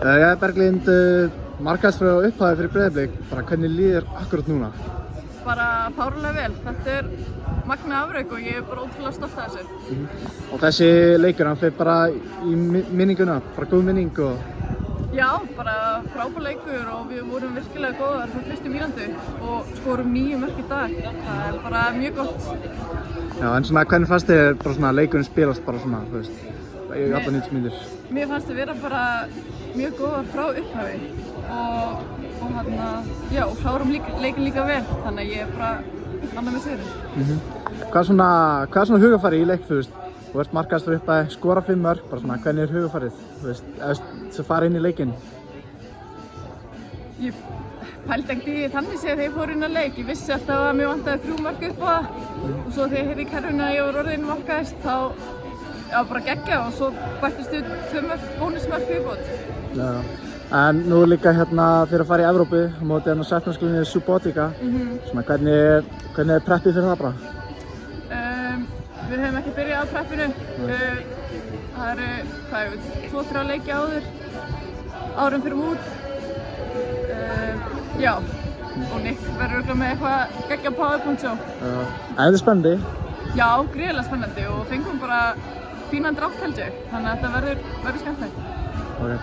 Berglind, markaðsfrá upphafi fyrir Breiðablik, bara hvernig líður akkurat núna? Bara fáránlega vel. Þetta magna afrek og ég bara ótrúlega stolt af þessu. Og þessi leikur, hann fer bara í minninguna, bara góð minning og... Já, bara frábær leikur og við vorum virkilega góðar frá fyrstu mínútu og skorum 9 mörk í dag. Það bara mjög gott. Já, en svona hvernig fannst þér bara svona leikurinn spilast bara svona, þú veist, í alla 90 mínútur? Mér fannst þið vera bara mjög góðar frá upphafi og klárum leikinn líka vel, þannig að ég bara annað með sigurinn. Hvað er svona hugafæri í leik, þú veist? Þú ert markaðsfrá upphafi, skora 5 mörk, bara svona hvernig hugafærið, þú veist, eða fara inn í leikinn? Ég pældi ekkert í þannig séð þegar ég fór inn að leik. Ég vissi alltaf að mér vantaði 3 mörk upp á það og svo þegar ég heyrði í kerfinu að ég var orðin markahæst þá bara geggjað og svo bættist við 2 mörk bónusmörk viðbót. Já. En nú líka hérna fyrir að fara í Evrópu á móti hérna setnarsklunni Subotica. Svona hvernig preppið fyrir það bara? Við höfum ekki byrjað á preppinu. Það eru 2-3 leiki áður, árum fyrir út. Já, og Nick verður örugglega með eitthvað geggjað powerpoint show. En þetta spennandi? Já, gríðarlega spennandi og fengum bara fínan drátt held ég, þannig að þetta verður skemmtilegt. Okay.